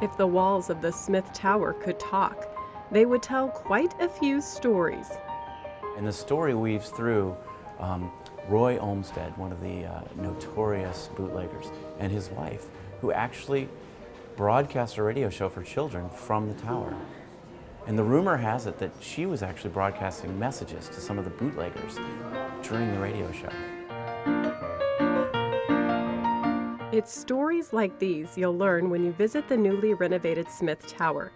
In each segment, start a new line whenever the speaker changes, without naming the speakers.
If the walls of the Smith Tower could talk, they would tell quite a few stories.
And the story weaves through Roy Olmsted, one of the notorious bootleggers, and his wife, who actually broadcast a radio show for children from the tower. And the rumor has it that she was actually broadcasting messages to some of the bootleggers during the radio show.
It's stories like these you'll learn when you visit the newly renovated Smith Tower,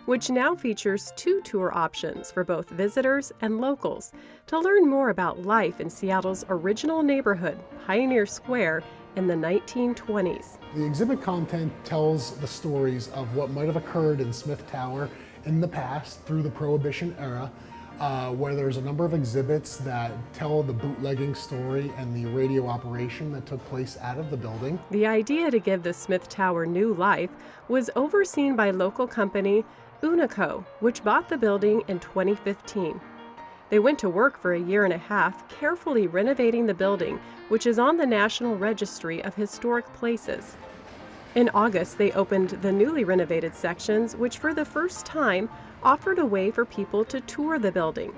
which now features 2 tour options for both visitors and locals to learn more about life in Seattle's original neighborhood, Pioneer Square, in the 1920s.
The exhibit content tells the stories of what might have occurred in Smith Tower in the past through the Prohibition era, where there's a number of exhibits that tell the bootlegging story and the radio operation that took place out of the building.
The idea to give the Smith Tower new life was overseen by local company Unico, which bought the building in 2015. They went to work for a year and a half, carefully renovating the building, which is on the National Registry of Historic Places. In August, they opened the newly renovated sections, which for the first time offered a way for people to tour the building.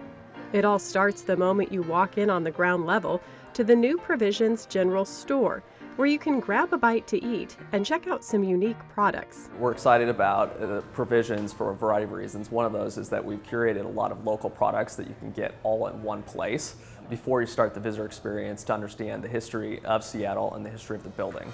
It all starts the moment you walk in on the ground level to the new Provisions General Store, where you can grab a bite to eat and check out some unique products.
We're excited about Provisions for a variety of reasons. One of those is that we've curated a lot of local products that you can get all in one place before you start the visitor experience to understand the history of Seattle and the history of the building.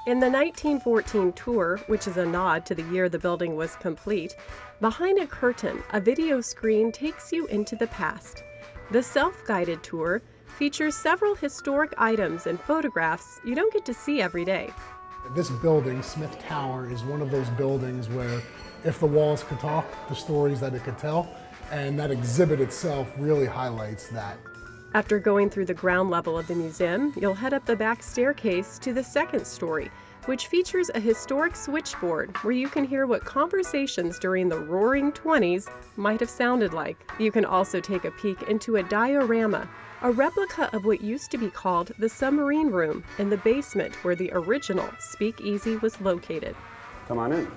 In the 1914 tour, which is a nod to the year the building was complete, behind a curtain, a video screen takes you into the past. The self-guided tour features several historic items and photographs you don't get to see every day.
This building, Smith Tower, is one of those buildings where if the walls could talk, the stories that it could tell, and that exhibit itself really highlights that.
After going through the ground level of the museum, you'll head up the back staircase to the second story, which features a historic switchboard where you can hear what conversations during the Roaring '20s might have sounded like. You can also take a peek into a diorama, a replica of what used to be called the submarine room in the basement where the original speakeasy was located.
Come on in.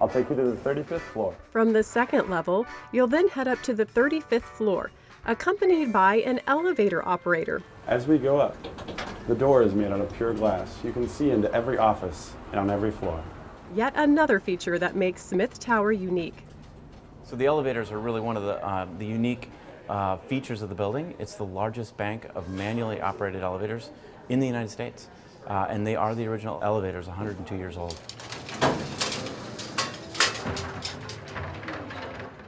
I'll take you to the 35th floor.
From the second level, you'll then head up to the 35th floor, accompanied by an elevator operator.
As we go up, the door is made out of pure glass. You can see into every office and on every floor.
Yet another feature that makes Smith Tower unique.
So the elevators are really one of the unique features of the building. It's the largest bank of manually operated elevators in the United States. And they are the original elevators, 102 years old.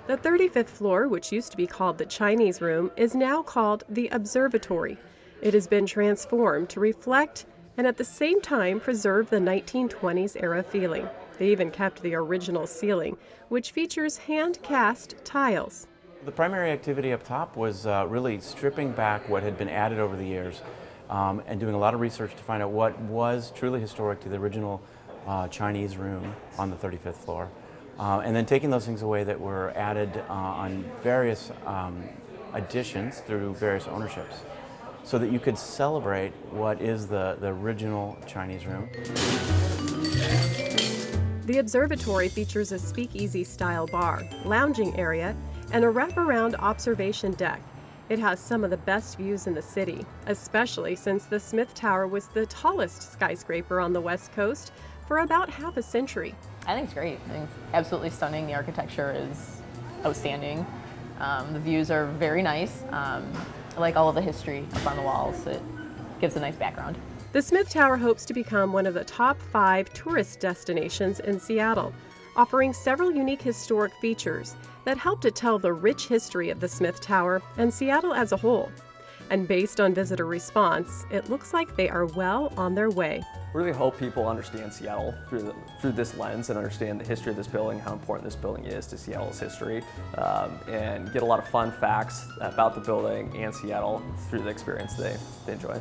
The 35th floor, which used to be called the Chinese room, is now called the observatory. It has been transformed to reflect and at the same time preserve the 1920s era feeling. They even kept the original ceiling, which features hand-cast tiles.
The primary activity up top was really stripping back what had been added over the years and doing a lot of research to find out what was truly historic to the original Chinese room on the 35th floor. And then taking those things away that were added on various additions through various ownerships so that you could celebrate what is the original Chinese room.
The observatory features a speakeasy-style bar, lounging area, and a wraparound observation deck. It has some of the best views in the city, especially since the Smith Tower was the tallest skyscraper on the West Coast for about half a century.
I think it's great. I think it's absolutely stunning. The architecture is outstanding. The views are very nice. I like all of the history up on the walls. It gives a nice background.
The Smith Tower hopes to become one of the top 5 tourist destinations in Seattle, offering several unique historic features that help to tell the rich history of the Smith Tower and Seattle as a whole. And based on visitor response, it looks like they are well on their way.
Really hope people understand Seattle through this lens and understand the history of this building, how important this building is to Seattle's history, and get a lot of fun facts about the building and Seattle through the experience they enjoy.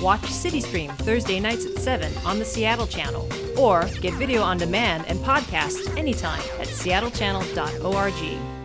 Watch CityStream Thursday nights at 7 on the Seattle channel, or get video on demand and podcasts anytime at seattlechannel.org.